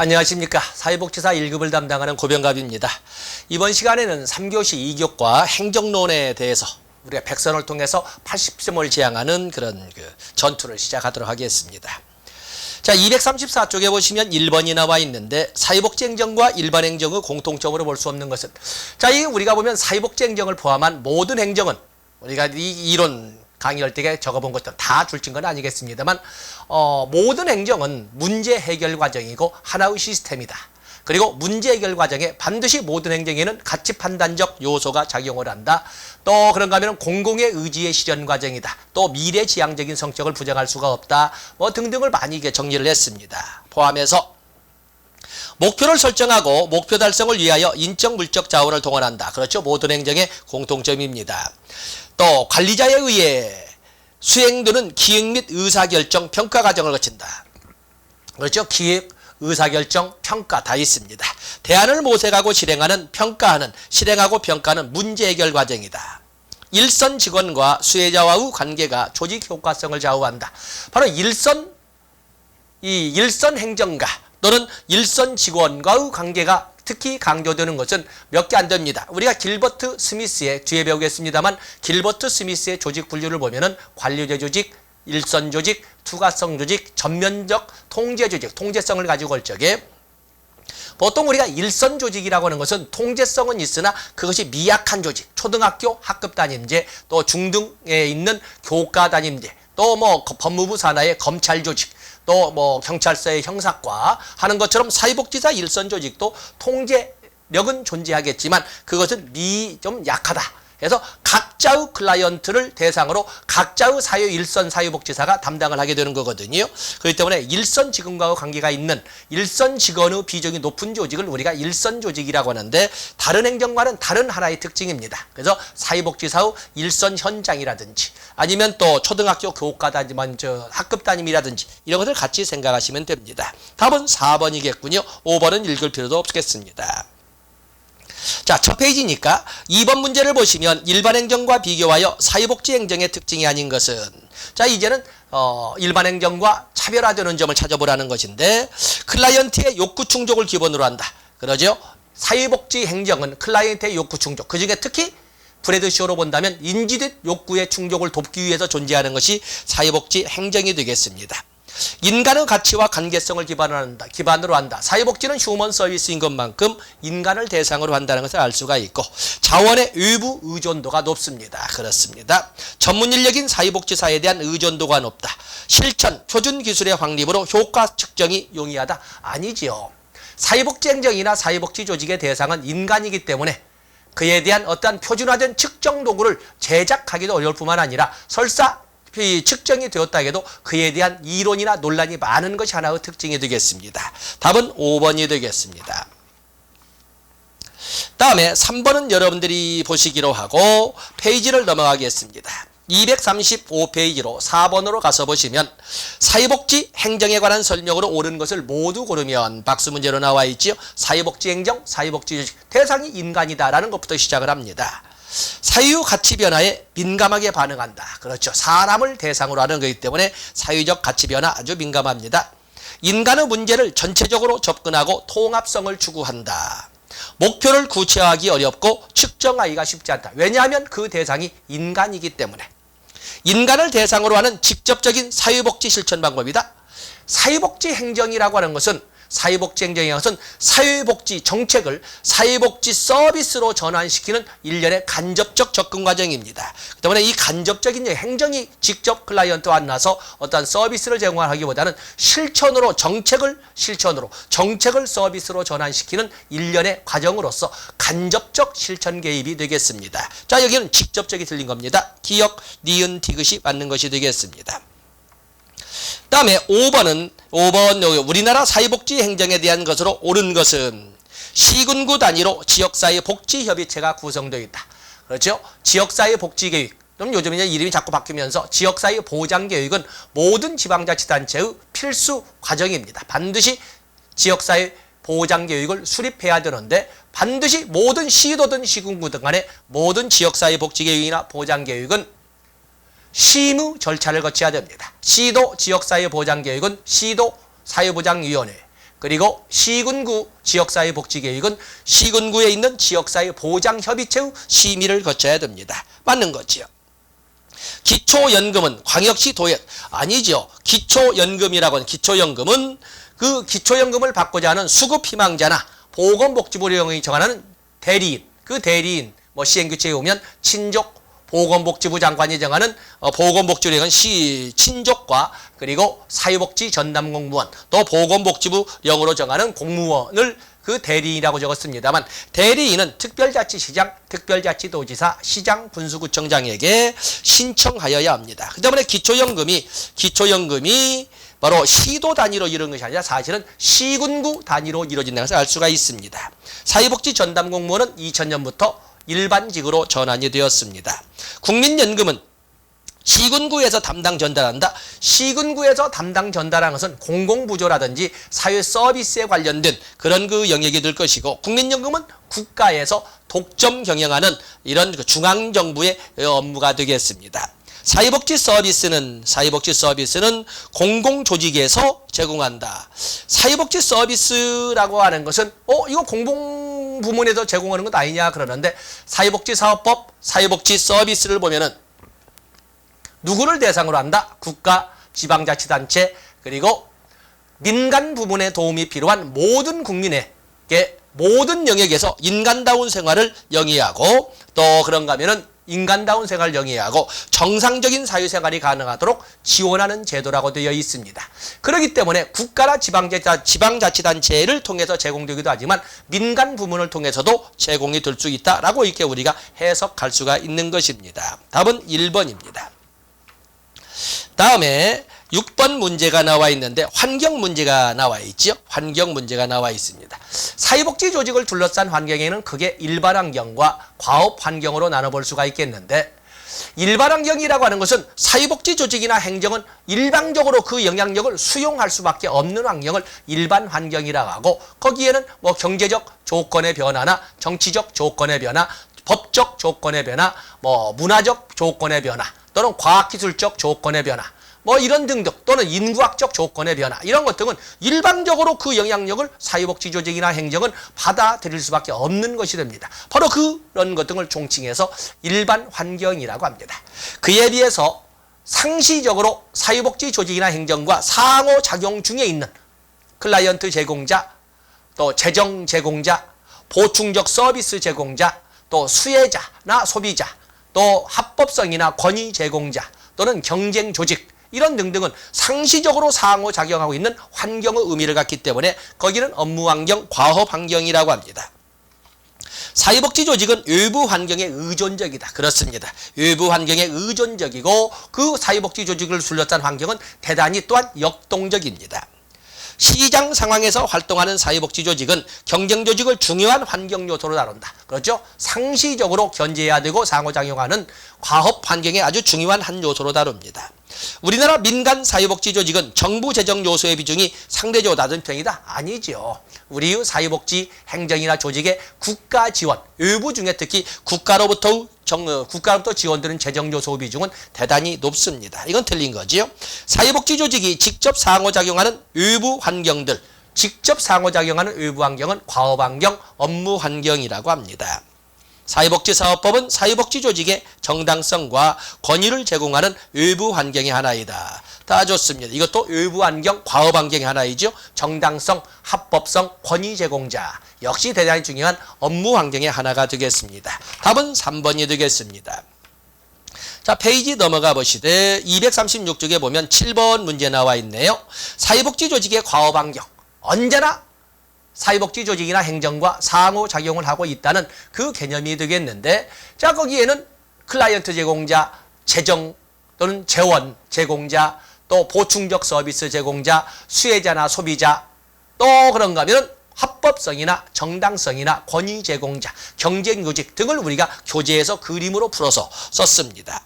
안녕하십니까. 사회복지사 1급을 담당하는 고병갑입니다. 이번 시간에는 3교시 2교과 행정론에 대해서 우리가 백선을 통해서 80점을 지향하는 그런 전투를 시작하도록 하겠습니다. 자, 234쪽에 보시면 1번이 나와 있는데 사회복지행정과 일반행정의 공통점으로 볼 수 없는 것은, 자, 이 우리가 보면 사회복지행정을 포함한 모든 행정은 우리가 이 이론 강의할 때 적어본 것들 다 줄친 건 아니겠습니다만 모든 행정은 문제 해결 과정이고 하나의 시스템이다. 그리고 문제 해결 과정에 반드시 모든 행정에는 가치 판단적 요소가 작용을 한다. 또 그런가 하면 공공의 의지의 실현 과정이다. 또 미래 지향적인 성격을 부정할 수가 없다. 뭐 등등을 많이 정리를 했습니다. 포함해서 목표를 설정하고 목표 달성을 위하여 인적 물적 자원을 동원한다. 그렇죠. 모든 행정의 공통점입니다. 또 관리자에 의해 수행되는 기획 및 의사결정 평가 과정을 거친다. 그렇죠. 기획, 의사결정, 평가 다 있습니다. 대안을 모색하고 실행하는 평가하는, 실행하고 평가하는 문제 해결 과정이다. 일선 직원과 수혜자와의 관계가 조직 효과성을 좌우한다. 바로 일선 행정가 또는 일선 직원과의 관계가 특히 강조되는 것은 몇 개 안 됩니다. 우리가 길버트 스미스의 뒤에 배우겠습니다만 길버트 스미스의 조직 분류를 보면은 관리제 조직, 일선 조직, 투과성 조직, 전면적 통제 조직, 통제성을 가지고 올 적에 보통 우리가 일선 조직이라고 하는 것은 통제성은 있으나 그것이 미약한 조직, 초등학교 학급 단임제, 또 중등에 있는 교과 단임제, 또 뭐 법무부 산하의 검찰 조직, 또 뭐 경찰서의 형사과 하는 것처럼 사회복지사 일선 조직도 통제력은 존재하겠지만 그것은 좀 약하다. 그래서 각자의 클라이언트를 대상으로 각자의 일선 사회복지사가 담당을 하게 되는 거거든요. 그렇기 때문에 일선 직원과 관계가 있는 일선 직원의 비중이 높은 조직을 우리가 일선 조직이라고 하는데 다른 행정과는 다른 하나의 특징입니다. 그래서 사회복지사의 일선 현장이라든지 아니면 또 초등학교 교과 단임, 학급 단임이라든지 이런 것을 같이 생각하시면 됩니다. 답은 4번이겠군요. 5번은 읽을 필요도 없겠습니다. 자, 첫 페이지니까 2번 문제를 보시면 일반 행정과 비교하여 사회복지 행정의 특징이 아닌 것은, 자, 이제는 일반 행정과 차별화되는 점을 찾아보라는 것인데 클라이언트의 욕구 충족을 기본으로 한다. 그러죠? 사회복지 행정은 클라이언트의 욕구 충족, 그중에 특히 브래드쇼로 본다면 인지된 욕구의 충족을 돕기 위해서 존재하는 것이 사회복지 행정이 되겠습니다. 인간의 가치와 관계성을 기반으로 한다. 사회복지는 휴먼 서비스인 것만큼 인간을 대상으로 한다는 것을 알 수가 있고 자원의 외부 의존도가 높습니다. 그렇습니다. 전문 인력인 사회복지사에 대한 의존도가 높다. 실천, 표준 기술의 확립으로 효과 측정이 용이하다. 아니지요. 사회복지 행정이나 사회복지 조직의 대상은 인간이기 때문에 그에 대한 어떠한 표준화된 측정 도구를 제작하기도 어려울 뿐만 아니라 설사 측정이 되었다 해도 그에 대한 이론이나 논란이 많은 것이 하나의 특징이 되겠습니다. 답은 5번이 되겠습니다. 다음에 3번은 여러분들이 보시기로 하고 페이지를 넘어가겠습니다. 235페이지로 4번으로 가서 보시면 사회복지 행정에 관한 설명으로 옳은 것을 모두 고르면 박수 문제로 나와 있지요. 사회복지 행정, 사회복지 조직, 대상이 인간이다라는 것부터 시작을 합니다. 사회의 가치 변화에 민감하게 반응한다. 그렇죠. 사람을 대상으로 하는 것이기 때문에 사회적 가치 변화 아주 민감합니다. 인간의 문제를 전체적으로 접근하고 통합성을 추구한다. 목표를 구체화하기 어렵고 측정하기가 쉽지 않다. 왜냐하면 그 대상이 인간이기 때문에. 인간을 대상으로 하는 직접적인 사회복지 실천 방법이다. 사회복지 행정이라고 하는 것은 사회복지 행정이라는 것은 사회복지 정책을 사회복지 서비스로 전환시키는 일련의 간접적 접근 과정입니다. 때문에 이 간접적인 행정이 직접 클라이언트와 만나서 어떤 서비스를 제공하기보다는 정책을 서비스로 전환시키는 일련의 과정으로서 간접적 실천 개입이 되겠습니다. 자, 여기는 직접적이 틀린 겁니다. 기역, 니은, 디귿이 맞는 것이 되겠습니다. 다음에 5번 우리나라 사회복지 행정에 대한 것으로 옳은 것은 시군구 단위로 지역사회 복지협의체가 구성되어 있다. 그렇죠? 지역사회 복지계획. 그럼 요즘 이제 이름이 자꾸 바뀌면서 지역사회 보장계획은 모든 지방자치단체의 필수 과정입니다. 반드시 지역사회 보장계획을 수립해야 되는데 반드시 모든 시도든 시군구든 간에 모든 지역사회 복지계획이나 보장계획은 심의 절차를 거쳐야 됩니다. 시도 지역사회보장계획은 시도 사회보장위원회, 그리고 시군구 지역사회복지계획은 시군구에 있는 지역사회보장협의체의 심의를 거쳐야 됩니다. 맞는 거지요. 기초연금은 광역시 도액 아니죠. 기초연금이라고는 기초연금은 그 기초연금을 받고자 하는 수급희망자나 보건복지부령이 정하는 대리인, 그 대리인 뭐 시행규칙에 오면 친족 보건복지부 장관이 정하는 보건복지부령은 친족과 그리고 사회복지 전담공무원 또 보건복지부령으로 정하는 공무원을 그 대리인이라고 적었습니다만 대리인은 특별자치시장, 특별자치도지사, 시장, 군수구청장에게 신청하여야 합니다. 그 때문에 기초연금이 바로 시도 단위로 이루어진 것이 아니라 사실은 시군구 단위로 이루어진다는 것을 알 수가 있습니다. 사회복지 전담공무원은 2000년부터 일반직으로 전환이 되었습니다. 국민연금은 시군구에서 담당 전달한다. 시군구에서 담당 전달하는 것은 공공부조라든지 사회서비스에 관련된 그런 그 영역이 될 것이고 국민연금은 국가에서 독점 경영하는 이런 중앙정부의 업무가 되겠습니다. 사회복지 서비스는 공공조직에서 제공한다. 사회복지 서비스라고 하는 것은 이거 공공부문에서 제공하는 것 아니냐 그러는데 사회복지사업법, 사회복지 서비스를 보면은 누구를 대상으로 한다? 국가, 지방자치단체, 그리고 민간 부문에 도움이 필요한 모든 국민에게 모든 영역에서 인간다운 생활을 영위하고 또 그런가 하면은 인간다운 생활을 영위하고 정상적인 사회생활이 가능하도록 지원하는 제도라고 되어 있습니다. 그렇기 때문에 국가나 지방자치단체를 통해서 제공되기도 하지만 민간 부문을 통해서도 제공이 될 수 있다라고 이렇게 우리가 해석할 수가 있는 것입니다. 답은 1번입니다. 다음에 6번 문제가 나와 있는데 환경 문제가 나와 있죠. 환경 문제가 나와 있습니다. 사회복지 조직을 둘러싼 환경에는 크게 일반 환경과 과업 환경으로 나눠볼 수가 있겠는데 일반 환경이라고 하는 것은 사회복지 조직이나 행정은 일방적으로 그 영향력을 수용할 수밖에 없는 환경을 일반 환경이라고 하고 거기에는 뭐 경제적 조건의 변화나 정치적 조건의 변화, 법적 조건의 변화, 뭐 문화적 조건의 변화 또는 과학기술적 조건의 변화 뭐 이런 등등 또는 인구학적 조건의 변화 이런 것 등은 일방적으로 그 영향력을 사회복지 조직이나 행정은 받아들일 수밖에 없는 것이 됩니다. 바로 그런 것 등을 총칭해서 일반 환경이라고 합니다. 그에 비해서 상시적으로 사회복지 조직이나 행정과 상호작용 중에 있는 클라이언트 제공자, 또 재정 제공자, 보충적 서비스 제공자, 또 수혜자나 소비자, 또 합법성이나 권위 제공자 또는 경쟁 조직 이런 등등은 상시적으로 상호작용하고 있는 환경의 의미를 갖기 때문에 거기는 업무환경, 과업환경이라고 합니다. 사회복지 조직은 외부 환경에 의존적이다. 그렇습니다. 외부 환경에 의존적이고 그 사회복지 조직을 둘러싼 환경은 대단히 또한 역동적입니다. 시장 상황에서 활동하는 사회복지 조직은 경쟁 조직을 중요한 환경 요소로 다룬다. 그렇죠? 상시적으로 견제해야 되고 상호작용하는 과업 환경에 아주 중요한 한 요소로 다룹니다. 우리나라 민간 사회복지 조직은 정부 재정 요소의 비중이 상대적으로 낮은 편이다? 아니죠. 우리 사회복지 행정이나 조직의 국가 지원, 외부 중에 특히 국가로부터 지원되는 재정 요소 비중은 대단히 높습니다. 이건 틀린 거지요. 사회복지 조직이 직접 상호작용하는 외부 환경들, 직접 상호작용하는 외부 환경은 과업 환경, 업무 환경이라고 합니다. 사회복지사업법은 사회복지 조직의 정당성과 권위를 제공하는 외부 환경의 하나이다. 다 좋습니다. 이것도 외부 환경, 과업 환경의 하나이죠. 정당성, 합법성, 권위 제공자. 역시 대단히 중요한 업무 환경의 하나가 되겠습니다. 답은 3번이 되겠습니다. 자, 페이지 넘어가 보시되 236쪽에 보면 7번 문제 나와 있네요. 사회복지 조직의 과업 환경. 언제나 사회복지 조직이나 행정과 상호작용을 하고 있다는 그 개념이 되겠는데 자 거기에는 클라이언트 제공자, 재정 또는 재원 제공자, 또 보충적 서비스 제공자, 수혜자나 소비자, 또 그런가 하면 합법성이나 정당성이나 권위 제공자, 경쟁 조직 등을 우리가 교재에서 그림으로 풀어서 썼습니다.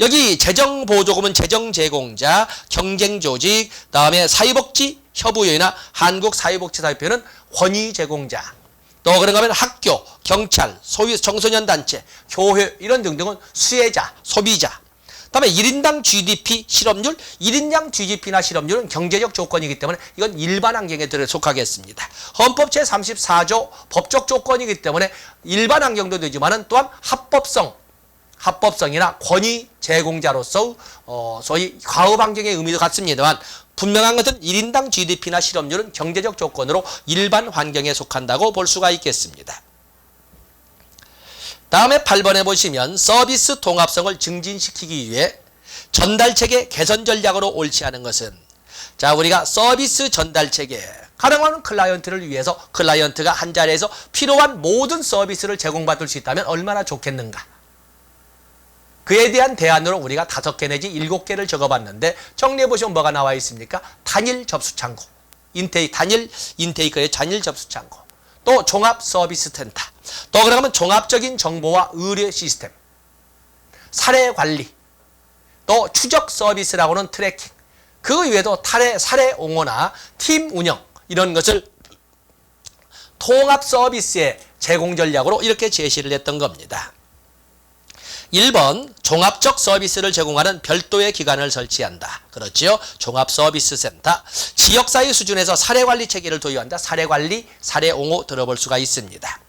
여기 재정보조금은 재정 제공자, 경쟁 조직, 다음에 사회복지 협의회나 한국사회복지사협회는 권위 제공자, 또 그런가 하면 학교, 경찰, 소위 청소년 단체, 교회 이런 등등은 수혜자, 소비자, 다음에 1인당 GDP 실업률, 1인당 GDP나 실업률은 경제적 조건이기 때문에 이건 일반 환경에 속하겠습니다. 헌법 제34조 법적 조건이기 때문에 일반 환경도 되지만은 또한 합법성이나 권위 제공자로서 소위 과업 환경의 의미도 같습니다만 분명한 것은 1인당 GDP나 실업률은 경제적 조건으로 일반 환경에 속한다고 볼 수가 있겠습니다. 다음에 8번에 보시면 서비스 통합성을 증진시키기 위해 전달체계 개선 전략으로 옳지 않은 것은, 자, 우리가 서비스 전달체계, 가능한 클라이언트를 위해서 클라이언트가 한 자리에서 필요한 모든 서비스를 제공받을 수 있다면 얼마나 좋겠는가. 그에 대한 대안으로 우리가 5개 내지 7개를 적어봤는데 정리해보시면 뭐가 나와 있습니까? 단일 접수창구, 단일 인테이크의 단일 접수창구, 또 종합 서비스 센터, 또 그러면 종합적인 정보와 의뢰 시스템, 사례 관리, 또 추적 서비스라고는 트래킹, 그 외에도 사례 옹호나 팀 운영, 이런 것을 통합 서비스의 제공 전략으로 이렇게 제시를 했던 겁니다. 1번 종합적 서비스를 제공하는 별도의 기관을 설치한다. 그렇지요. 종합서비스센터. 지역사회 수준에서 사례관리 체계를 도입한다. 사례관리, 사례옹호 들어볼 수가 있습니다.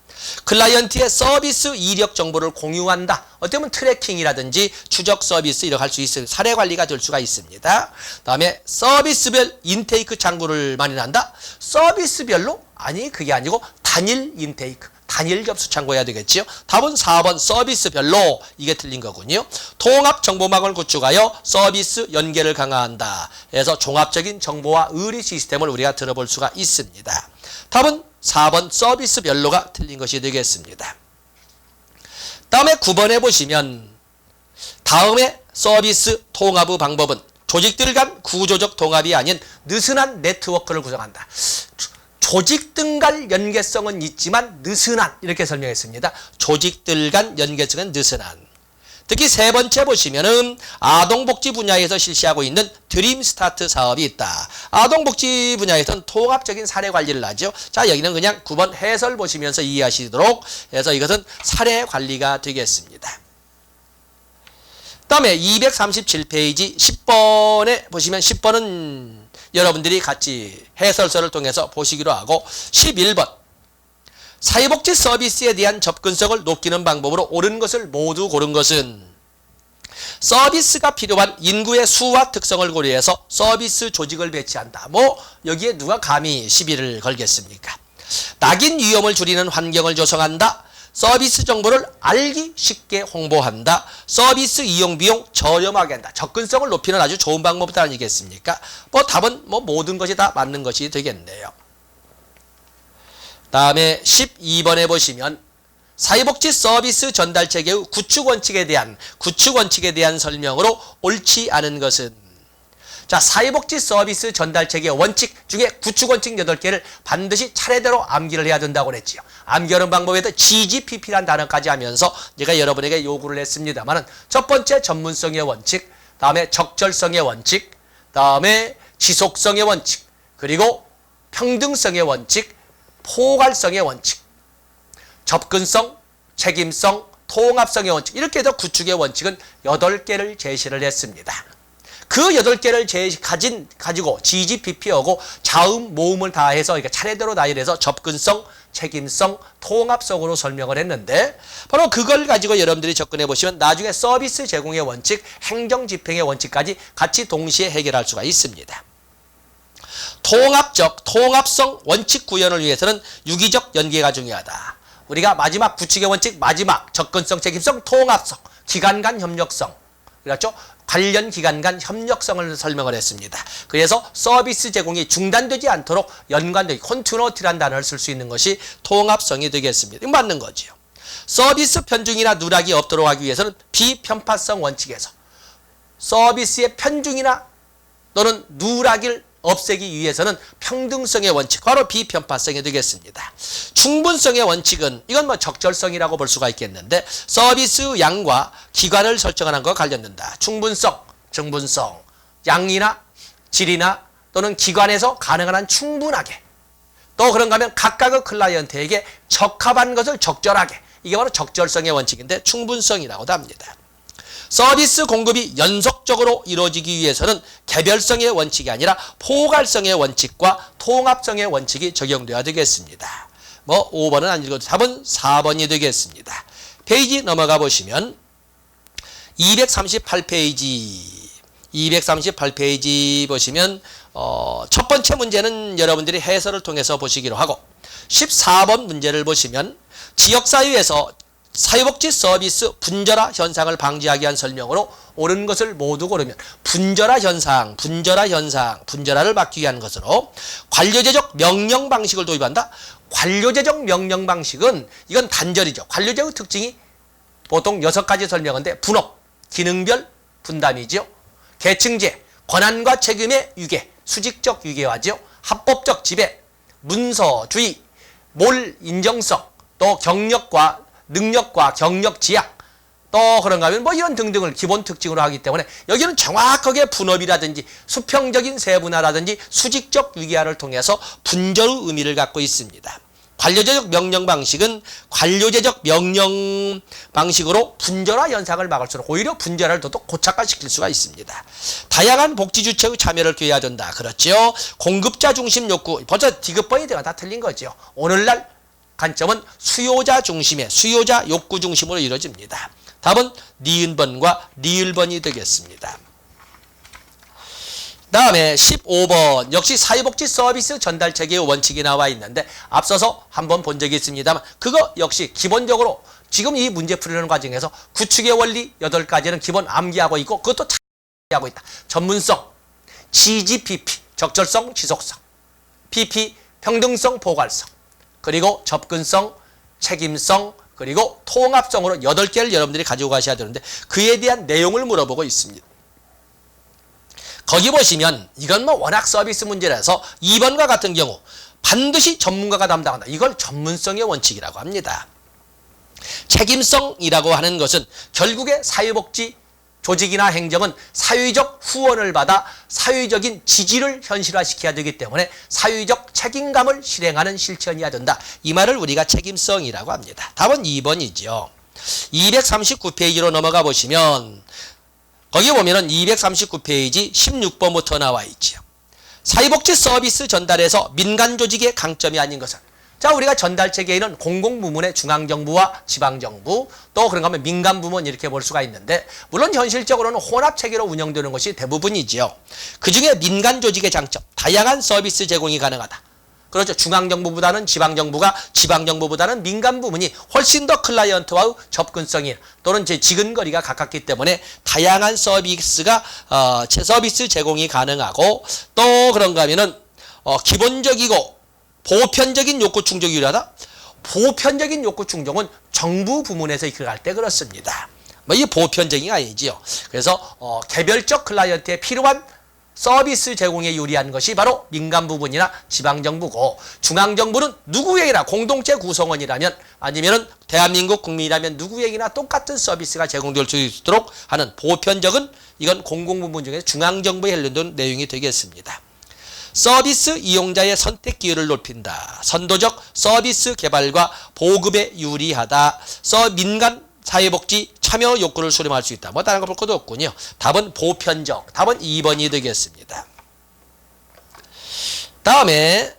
클라이언트의 서비스 이력 정보를 공유한다. 어떻게 보면 트래킹이라든지 추적 서비스 이렇게 할 수 있어요. 사례관리가 될 수가 있습니다. 다음에 서비스별 인테이크 창구를 마련한다. 서비스별로? 아니, 그게 아니고 단일 인테이크, 단일 접수 창구해야 되겠지요. 답은 4번 서비스별로, 이게 틀린 거군요. 통합 정보망을 구축하여 서비스 연계를 강화한다. 그래서 종합적인 정보와 의뢰 시스템을 우리가 들어볼 수가 있습니다. 답은 4번 서비스별로가 틀린 것이 되겠습니다. 다음에 9번에 보시면 다음에 서비스 통합의 방법은 조직들 간 구조적 통합이 아닌 느슨한 네트워크를 구성한다. 조직들 간 연계성은 있지만 느슨한, 이렇게 설명했습니다. 조직들 간 연계성은 느슨한. 특히 세 번째 보시면은 아동복지 분야에서 실시하고 있는 드림스타트 사업이 있다. 아동복지 분야에서는 통합적인 사례 관리를 하죠. 자, 여기는 그냥 9번 해설 보시면서 이해하시도록 해서 이것은 사례 관리가 되겠습니다. 다음에 237페이지 10번에 보시면 10번은 여러분들이 같이 해설서를 통해서 보시기로 하고, 11번 사회복지 서비스에 대한 접근성을 높이는 방법으로 옳은 것을 모두 고른 것은 서비스가 필요한 인구의 수와 특성을 고려해서 서비스 조직을 배치한다. 뭐 여기에 누가 감히 시비를 걸겠습니까? 낙인 위험을 줄이는 환경을 조성한다. 서비스 정보를 알기 쉽게 홍보한다. 서비스 이용 비용 저렴하게 한다. 접근성을 높이는 아주 좋은 방법 아니겠습니까? 뭐 답은 뭐 모든 것이 다 맞는 것이 되겠네요. 다음에 12번에 보시면 사회복지 서비스 전달 체계의 구축 원칙에 대한 설명으로 옳지 않은 것은, 자, 사회복지 서비스 전달 체계 원칙 중에 구축 원칙 8개를 반드시 차례대로 암기를 해야 된다고 그랬지요. 암기하는 방법에도 GGPP라는 단어까지 하면서 제가 여러분에게 요구를 했습니다만은, 첫 번째 전문성의 원칙, 다음에 적절성의 원칙, 다음에 지속성의 원칙, 그리고 평등성의 원칙, 포괄성의 원칙, 접근성, 책임성, 통합성의 원칙, 이렇게 해서 구축의 원칙은 8개를 제시를 했습니다. 그 8개를 가지고 GGPP하고 자음, 모음을 다해서 차례대로 나열해서 접근성, 책임성, 통합성으로 설명을 했는데, 바로 그걸 가지고 여러분들이 접근해 보시면 나중에 서비스 제공의 원칙, 행정 집행의 원칙까지 같이 동시에 해결할 수가 있습니다. 통합성 원칙 구현을 위해서는 유기적 연계가 중요하다. 우리가 마지막 구축의 원칙, 마지막 접근성, 책임성, 통합성, 기관 간 협력성, 그렇죠? 관련 기관 간 협력성을 설명을 했습니다. 그래서 서비스 제공이 중단되지 않도록 연관되기, 컨티뉴이티라는 단어를 쓸 수 있는 것이 통합성이 되겠습니다. 이거 맞는 거죠. 서비스 편중이나 누락이 없도록 하기 위해서는 비편파성 원칙에서 서비스의 편중이나 또는 누락을 없애기 위해서는 평등성의 원칙, 바로 비편파성이 되겠습니다. 충분성의 원칙은 이건 뭐 적절성이라고 볼 수가 있겠는데, 서비스 양과 기관을 설정하는 것과 관련된다. 충분성, 정분성, 양이나 질이나 또는 기관에서 가능한 한 충분하게, 또 그런가 하면 각각의 클라이언트에게 적합한 것을 적절하게, 이게 바로 적절성의 원칙인데 충분성이라고도 합니다. 서비스 공급이 연속적으로 이루어지기 위해서는 개별성의 원칙이 아니라 포괄성의 원칙과 통합성의 원칙이 적용되어야 되겠습니다. 뭐 5번은 안 읽어도 답은 4번이 되겠습니다. 페이지 넘어가 보시면 238페이지 보시면 첫 번째 문제는 여러분들이 해설을 통해서 보시기로 하고 14번 문제를 보시면 지역사회에서 사회복지 서비스 분절화 현상을 방지하기 위한 설명으로 옳은 것을 모두 고르면 분절화를 막기 위한 것으로 관료제적 명령 방식을 도입한다. 관료제적 명령 방식은 이건 단절이죠. 관료제의 특징이 보통 6가지 설명인데 분업, 기능별 분담이죠. 계층제, 권한과 책임의 유계, 수직적 유계화죠. 합법적 지배, 문서주의, 몰 인정성, 또 경력과 능력과 경력 지향, 또 그런가 하면 뭐 이런 등등을 기본 특징으로 하기 때문에 여기는 정확하게 분업이라든지 수평적인 세분화라든지 수직적 유계화를 통해서 분절의 의미를 갖고 있습니다. 관료제적 명령 방식은 관료제적 명령 방식으로 분절화 현상을 막을수록 오히려 분절화를 더 고착화시킬 수가 있습니다. 다양한 복지주체의 참여를 기회해야 된다. 그렇죠. 공급자 중심 욕구, 벌써 디귿번이 되면 다 틀린 거죠. 오늘날 관점은 수요자 중심의 수요자 욕구 중심으로 이루어집니다. 답은 니은번과 리을번이 되겠습니다. 다음에 15번 역시 사회복지 서비스 전달 체계의 원칙이 나와 있는데 앞서서 한번 본 적이 있습니다만 그거 역시 기본적으로 지금 이 문제 풀이하는 과정에서 구축의 원리 8가지는 기본 암기하고 있고 그것도 잘 하고 있다. 전문성, GGPP, 적절성, 지속성, PP, 평등성, 포괄성, 그리고 접근성, 책임성, 그리고 통합성으로 8개를 여러분들이 가지고 가셔야 되는데 그에 대한 내용을 물어보고 있습니다. 거기 보시면 이건 뭐 워낙 서비스 문제라서 2번과 같은 경우 반드시 전문가가 담당한다. 이걸 전문성의 원칙이라고 합니다. 책임성이라고 하는 것은 결국에 사회복지 조직이나 행정은 사회적 후원을 받아 사회적인 지지를 현실화시켜야 되기 때문에 사회적 책임감을 실행하는 실천이어야 된다. 이 말을 우리가 책임성이라고 합니다. 답은 2번이죠. 239페이지로 넘어가 보시면 거기 보면은 239페이지 16번부터 나와 있죠. 사회복지 서비스 전달에서 민간 조직의 강점이 아닌 것은 자 우리가 전달체계에는 공공부문의 중앙정부와 지방정부 또 그런가 하면 민간부문 이렇게 볼 수가 있는데 물론 현실적으로는 혼합체계로 운영되는 것이 대부분이지요. 그중에 민간 조직의 장점, 다양한 서비스 제공이 가능하다. 그렇죠. 중앙정부보다는 지방정부보다는 민간부문이 훨씬 더 클라이언트와의 접근성이 또는 지근거리가 가깝기 때문에 다양한 서비스 제공이 가능하고 또 그런가 하면은 기본적이고 보편적인 욕구 충족이 유리하다. 보편적인 욕구 충족은 정부 부문에서 이끌어갈 때 그렇습니다. 뭐 이게 보편적인 게 아니지요. 그래서 개별적 클라이언트에 필요한 서비스 제공에 유리한 것이 바로 민간 부분이나 지방정부고 중앙정부는 누구에게나 공동체 구성원이라면 아니면은 대한민국 국민이라면 누구에게나 똑같은 서비스가 제공될 수 있도록 하는 보편적인 이건 공공부문 중에 중앙정부에 관련된 내용이 되겠습니다. 서비스 이용자의 선택 기회를 높인다. 선도적 서비스 개발과 보급에 유리하다. 민간 사회복지 참여 욕구를 수렴할 수 있다. 뭐 다른 거 볼 것도 없군요. 답은 보편적. 답은 2번이 되겠습니다. 다음에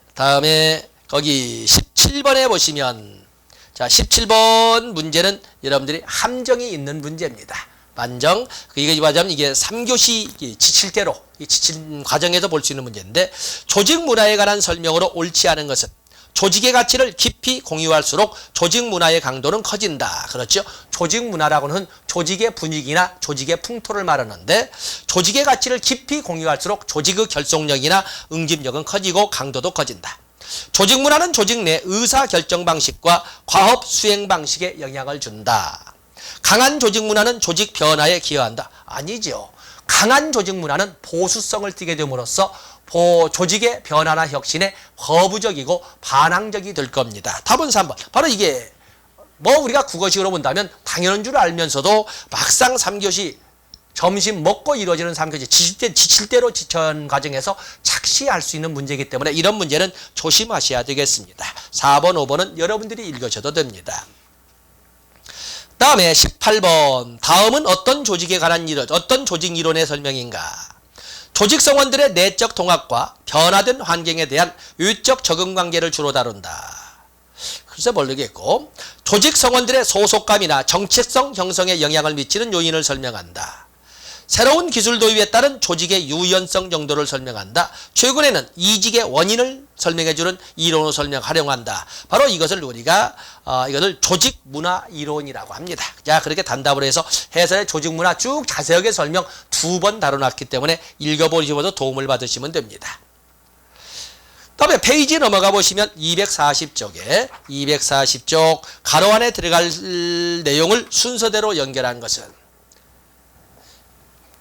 거기 17번에 보시면 자 17번 문제는 여러분들이 함정이 있는 문제입니다. 반정. 이게 말하자면 이게 3교시 지칠대로 이 지칠 과정에서 볼 수 있는 문제인데 조직 문화에 관한 설명으로 옳지 않은 것은 조직의 가치를 깊이 공유할수록 조직 문화의 강도는 커진다. 그렇죠? 조직 문화라고는 조직의 분위기나 조직의 풍토를 말하는데 조직의 가치를 깊이 공유할수록 조직의 결속력이나 응집력은 커지고 강도도 커진다. 조직 문화는 조직 내 의사 결정 방식과 과업 수행 방식에 영향을 준다. 강한 조직 문화는 조직 변화에 기여한다. 아니죠. 강한 조직 문화는 보수성을 띠게 됨으로써 조직의 변화나 혁신에 거부적이고 반항적이 될 겁니다. 답은 3번. 바로 이게 뭐 우리가 국어식으로 본다면 당연한 줄 알면서도 막상 3교시 점심 먹고 이루어지는 3교시 지칠대로 지천 과정에서 착시할 수 있는 문제이기 때문에 이런 문제는 조심하셔야 되겠습니다. 4번, 5번은 여러분들이 읽으셔도 됩니다. 다음에 18번. 다음은 어떤 조직에 관한 이론, 어떤 조직 이론의 설명인가? 조직 성원들의 내적 통합과 변화된 환경에 대한 유의적 적응 관계를 주로 다룬다. 글쎄 모르겠고, 조직 성원들의 소속감이나 정체성 형성에 영향을 미치는 요인을 설명한다. 새로운 기술 도입에 따른 조직의 유연성 정도를 설명한다. 최근에는 이직의 원인을 설명해주는 이론을 활용한다. 바로 이것을 우리가 이것을 조직 문화 이론이라고 합니다. 자, 그렇게 단답으로 해서 해설의 조직 문화 쭉 자세하게 설명 2번 다뤄놨기 때문에 읽어보시면서 도움을 받으시면 됩니다. 다음에 페이지 넘어가 보시면 240쪽에 240쪽 가로 안에 들어갈 내용을 순서대로 연결한 것은,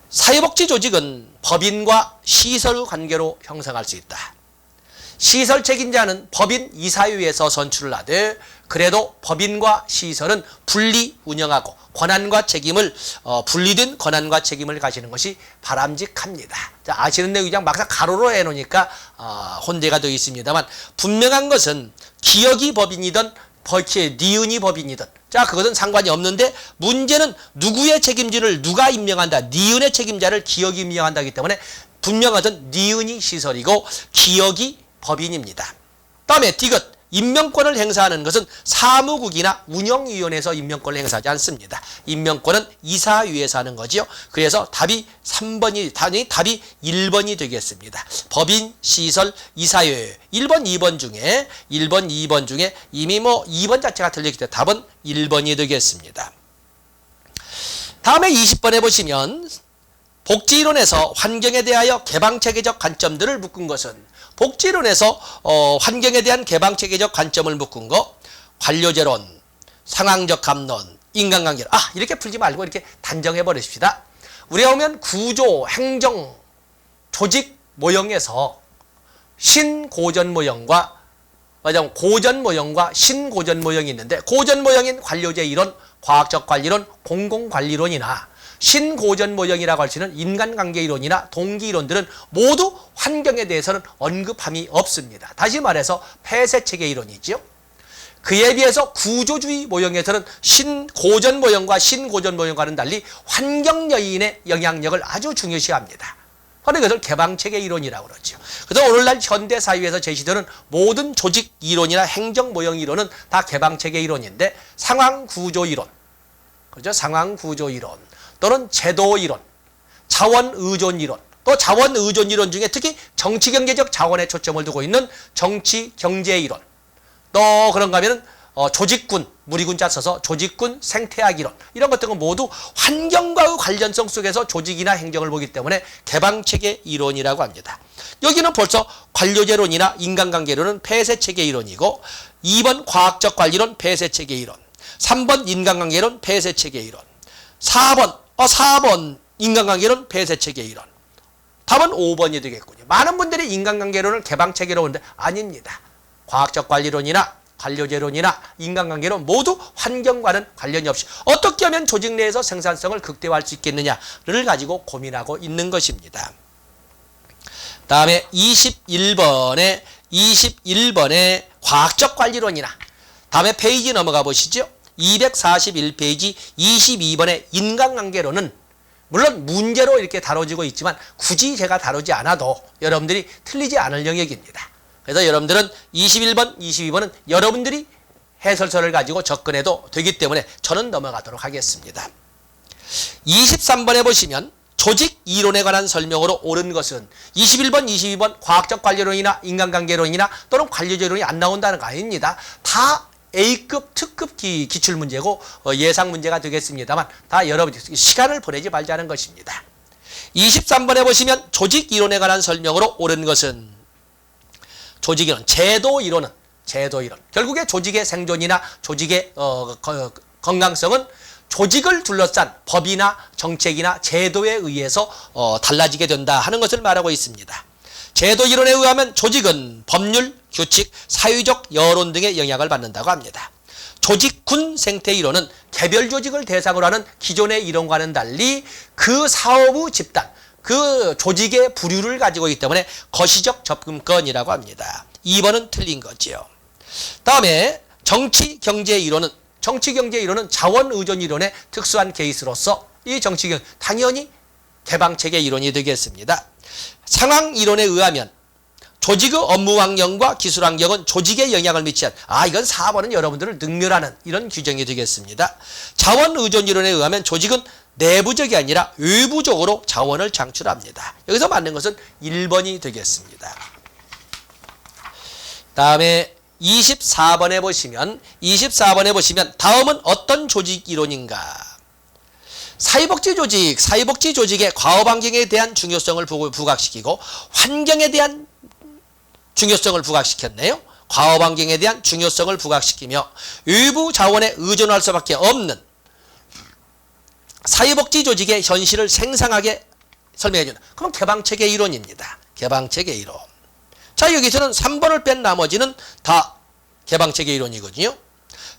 사회복지 조직은 법인과 시설 관계로 형성할 수 있다. 시설 책임자는 법인 이사회에서 선출을 하되, 그래도 법인과 시설은 분리 운영하고 권한과 책임을 분리된 권한과 책임을 가지는 것이 바람직합니다. 자, 아시는 내용이 그냥 막상 가로로 해놓으니까 혼재가 되어 있습니다만, 분명한 것은 기업이 법인이든 니은이 법인이든, 자, 그것은 상관이 없는데, 문제는 누구의 책임지를 누가 임명한다. 니은의 책임자를 기업이 임명한다기 때문에 분명하든 니은이 시설이고 기업이 법인입니다. 다음에 디귿. 임명권을 행사하는 것은 사무국이나 운영위원회에서 임명권을 행사하지 않습니다. 임명권은 이사위에서 하는 거지요. 그래서 답이 1번이 되겠습니다. 법인, 시설, 이사회. 1번, 2번 중에 이미 2번 자체가 틀렸기 때문에 답은 1번이 되겠습니다. 다음에 20번에 보시면 복지이론에서 환경에 대하여 개방체계적 관점들을 묶은 것은, 복지론에서 환경에 대한 개방체계적 관점을 묶은 거, 관료제론, 상황적 감론, 인간관계론. 이렇게 풀지 말고 이렇게 단정해 버리십시다. 우리가 보면 구조, 행정, 조직 모형에서 신고전 모형과 고전 모형과 신고전 모형이 있는데, 고전 모형인 관료제 이론, 과학적 관리론, 공공관리론이나 신고전 모형이라고 할 수 있는 인간관계 이론이나 동기 이론들은 모두 환경에 대해서는 언급함이 없습니다. 다시 말해서 폐쇄체계 이론이죠. 그에 비해서 구조주의 모형에서는 신고전 모형과 신고전 모형과는 달리 환경 요인의 영향력을 아주 중요시합니다. 바로 이것을 개방체계 이론이라고 그러죠. 그래서 오늘날 현대사회에서 제시되는 모든 조직 이론이나 행정 모형 이론은 다 개방체계 이론인데, 상황구조 이론, 그렇죠? 상황구조 이론, 또는 제도 이론, 자원 의존 이론, 또 자원 의존 이론 중에 특히 정치 경제적 자원에 초점을 두고 있는 정치 경제 이론, 또 그런가 하면은 조직군, 무리군자 써서 조직군 생태학 이론, 이런 것들은 모두 환경과의 관련성 속에서 조직이나 행정을 보기 때문에 개방체계 이론이라고 합니다. 여기는 벌써 관료제론이나 인간관계론은 폐쇄체계 이론이고, 2번 과학적 관리론 폐쇄체계 이론, 3번 인간관계론 폐쇄체계 이론, 4번 인간관계론 폐쇄체계 이론. 답은 5번이 되겠군요. 많은 분들이 인간관계론을 개방체계로 보는데 아닙니다. 과학적 관리론이나 관료제론이나 인간관계론 모두 환경과는 관련이 없이 어떻게 하면 조직 내에서 생산성을 극대화할 수 있겠느냐를 가지고 고민하고 있는 것입니다. 다음에 21번에 과학적 관리론이나, 다음에 페이지 넘어가 보시죠. 241페이지 22번의 인간관계론은 물론 문제로 이렇게 다뤄지고 있지만 굳이 제가 다루지 않아도 여러분들이 틀리지 않을 영역입니다. 그래서 여러분들은 21번, 22번은 여러분들이 해설서를 가지고 접근해도 되기 때문에 저는 넘어가도록 하겠습니다. 23번에 보시면 조직 이론에 관한 설명으로 옳은 것은, 21번, 22번 과학적 관리론이나 인간관계론이나 또는 관료제론이 안 나온다는 거 아닙니다. 다 A급 특급 기출 문제고 예상 문제가 되겠습니다만 다 여러분들 시간을 보내지 말자는 것입니다. 23번에 보시면 조직 이론에 관한 설명으로 옳은 것은, 조직 이론, 제도 이론. 결국에 조직의 생존이나 조직의 건강성은 조직을 둘러싼 법이나 정책이나 제도에 의해서 달라지게 된다 하는 것을 말하고 있습니다. 제도 이론에 의하면 조직은 법률, 규칙, 사회적 여론 등의 영향을 받는다고 합니다. 조직군 생태 이론은 개별 조직을 대상으로 하는 기존의 이론과는 달리 그 사업의 집단, 그 조직의 부류를 가지고 있기 때문에 거시적 접근권이라고 합니다. 2번은 틀린 거지요. 다음에 정치 경제 이론은 정치경제 이론은 자원의존 이론의 특수한 케이스로서 이 정치경제 당연히 개방체계 이론이 되겠습니다. 상황 이론에 의하면 조직의 업무 환경과 기술 환경은 조직에 영향을 미치는 이건 4번은 여러분들을 능멸하는 이런 규정이 되겠습니다. 자원 의존 이론에 의하면 조직은 내부적이 아니라 외부적으로 자원을 창출합니다. 여기서 맞는 것은 1번이 되겠습니다. 다음에 24번에 보시면 다음은 어떤 조직 이론인가? 사회복지 조직의 과업 환경에 대한 중요성을 부각시키고 환경에 대한 중요성을 부각시켰네요. 과업 환경에 대한 중요성을 부각시키며 외부 자원에 의존할 수밖에 없는 사회복지 조직의 현실을 생생하게 설명해 주는 그럼 개방체계 이론입니다. 개방체계 이론. 자, 여기서는 3번을 뺀 나머지는 다 개방체계 이론이거든요.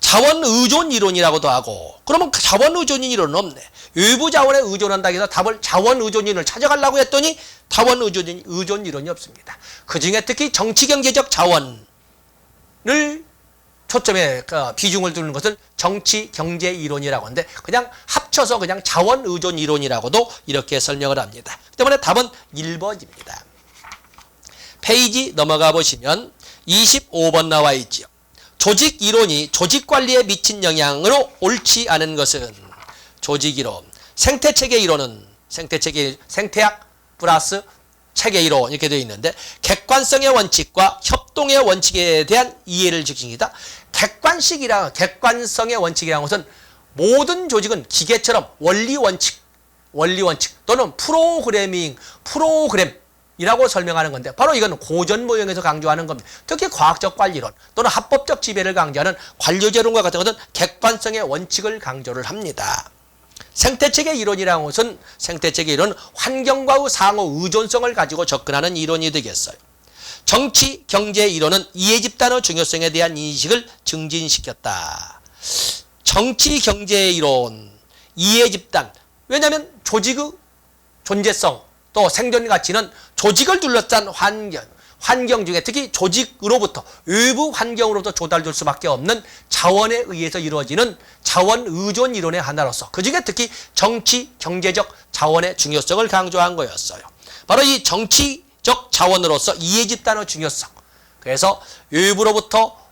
자원의존 이론이라고도 하고 그러면 자원의존 이론은 없네. 외부 자원에 의존한다고 해서 답을 자원의존 이론을 찾아가려고 했더니 자원의존 이론이 없습니다. 그중에 특히 정치경제적 자원을 초점에 비중을 두는 것은 정치경제 이론이라고 하는데 그냥 합쳐서 그냥 자원의존 이론이라고도 이렇게 설명을 합니다. 그 때문에 답은 1번입니다. 페이지 넘어가 보시면 25번 나와 있지요. 조직 이론이 조직 관리에 미친 영향으로 옳지 않은 것은 조직 이론. 생태체계 이론은 생태학 플러스 체계 이론 이렇게 되어 있는데 객관성의 원칙과 협동의 원칙에 대한 이해를 지킵니다. 객관성의 원칙이라는 것은 모든 조직은 기계처럼 원리 원칙 또는 프로그램이라고 설명하는 건데 바로 이건 고전 모형에서 강조하는 겁니다. 특히 과학적 관리론 또는 합법적 지배를 강조하는 관료제론과 같은 것은 객관성의 원칙을 강조를 합니다. 생태체계 이론이라는 것은 환경과의 상호 의존성을 가지고 접근하는 이론이 되겠어요. 정치, 경제 이론은 이해집단의 중요성에 대한 인식을 증진시켰다. 정치, 경제 이론, 이해집단. 왜냐하면 조직의 존재성 또 생존 가치는 조직을 둘러싼 환경 중에 특히 조직으로부터 외부 환경으로부터 조달될 수밖에 없는 자원에 의해서 이루어지는 자원 의존 이론의 하나로서 그중에 특히 정치, 경제적 자원의 중요성을 강조한 거였어요. 바로 이 정치적 자원으로서 이해집단의 중요성. 그래서 외부로부터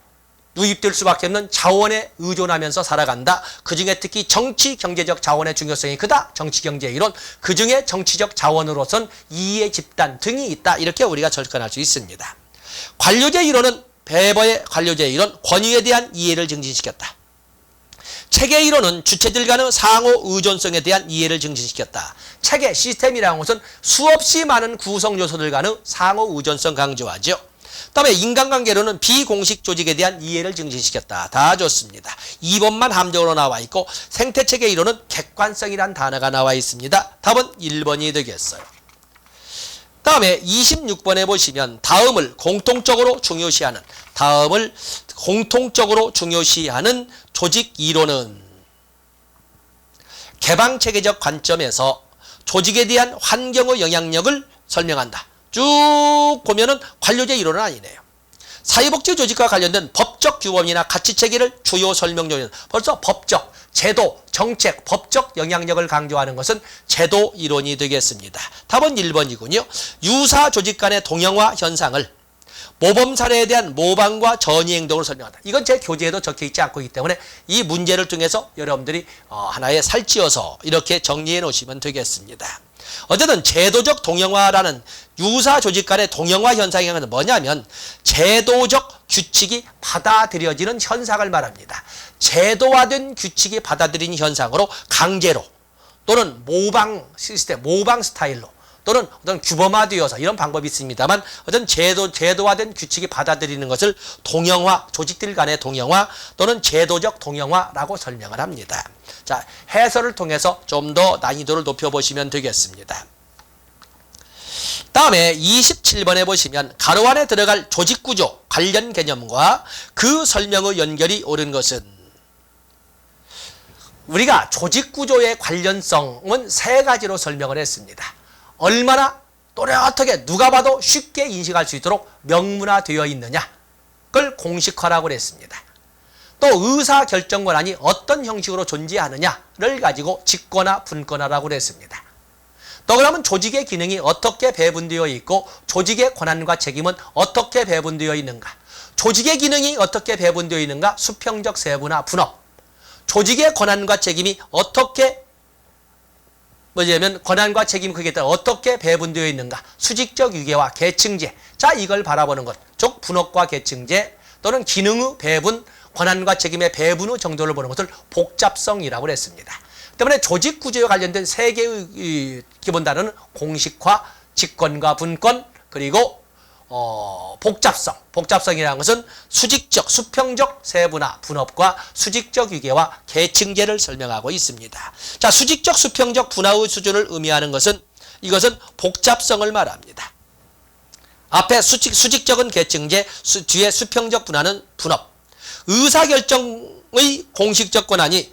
유입될 수밖에 없는 자원에 의존하면서 살아간다. 그중에 특히 정치, 경제적 자원의 중요성이 크다. 정치, 경제 이론. 그중에 정치적 자원으로선 이해 집단 등이 있다. 이렇게 우리가 접근할 수 있습니다. 관료제 이론은 베버의 관료제 이론, 권위에 대한 이해를 증진시켰다. 체계 이론은 주체들 간의 상호 의존성에 대한 이해를 증진시켰다. 체계, 시스템이라는 것은 수없이 많은 구성 요소들 간의 상호 의존성 강조하죠. 다음에 인간관계로는 비공식 조직에 대한 이해를 증진시켰다. 다 좋습니다. 2번만 함정으로 나와 있고 생태체계 이론은 객관성이란 단어가 나와 있습니다. 답은 1번이 되겠어요. 다음에 26번에 보시면 다음을 공통적으로 중요시하는 조직 이론은 개방체계적 관점에서 조직에 대한 환경의 영향력을 설명한다. 쭉 보면은 관료제 이론은 아니네요. 사회복지 조직과 관련된 법적 규범이나 가치체계를 주요 설명 요인. 벌써 법적, 제도, 정책, 법적 영향력을 강조하는 것은 제도 이론이 되겠습니다. 답은 1번이군요. 유사 조직 간의 동형화 현상을 모범 사례에 대한 모방과 전이 행동을 설명한다. 이건 제 교재에도 적혀 있지 않고 있기 때문에 이 문제를 통해서 여러분들이 하나의 살찌어서 이렇게 정리해 놓으시면 되겠습니다. 어쨌든 제도적 동형화라는 유사 조직 간의 동형화 현상은 뭐냐면 제도적 규칙이 받아들여지는 현상을 말합니다. 제도화된 규칙이 받아들이는 현상으로 강제로 또는 모방 시스템, 모방 스타일로 또는 어떤 규범화되어서 이런 방법이 있습니다만 어떤 제도화된 규칙이 받아들이는 것을 동형화, 조직들 간의 동형화 또는 제도적 동형화라고 설명을 합니다. 자, 해설을 통해서 좀 더 난이도를 높여보시면 되겠습니다. 다음에 27번에 보시면 가로 안에 들어갈 조직구조 관련 개념과 그 설명의 연결이 옳은 것은 우리가 조직구조의 관련성은 세 가지로 설명을 했습니다. 얼마나 또렷하게 누가 봐도 쉽게 인식할 수 있도록 명문화되어 있느냐 그걸 공식화라고 했습니다. 또 의사결정 권한이 어떤 형식으로 존재하느냐를 가지고 직권화, 분권화라고 그랬습니다. 또 그러면 조직의 기능이 어떻게 배분되어 있고 조직의 권한과 책임은 어떻게 배분되어 있는가? 조직의 기능이 어떻게 배분되어 있는가? 수평적 세분화, 분업. 조직의 권한과 책임이 어떻게 뭐냐면 권한과 책임 크기에 따라 어떻게 배분되어 있는가? 수직적 유계와 계층제. 자, 이걸 바라보는 것. 즉 분업과 계층제 또는 기능의 배분, 권한과 책임의 배분의 정도를 보는 것을 복잡성이라고 했습니다. 때문에 조직 구조에 관련된 세 개의 기본 단어는 공식화, 직권과 분권, 그리고 복잡성. 복잡성이라는 것은 수직적, 수평적 세분화, 분업과 수직적 유계와 계층제를 설명하고 있습니다. 자, 수직적, 수평적 분화의 수준을 의미하는 것은 이것은 복잡성을 말합니다. 앞에 수직적은 계층제, 뒤에 수평적 분화는 분업. 의사결정의 공식적 권한이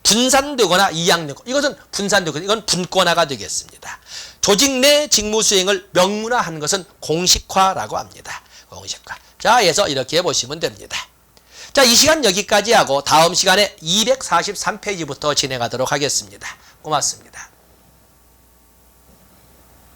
분산되거나 이양되고 이것은 분산되고 이건 분권화가 되겠습니다. 조직 내 직무 수행을 명문화하는 것은 공식화라고 합니다. 공식화. 자, 그래서 이렇게 보시면 됩니다. 자, 이 시간 여기까지 하고 다음 시간에 243페이지부터 진행하도록 하겠습니다. 고맙습니다.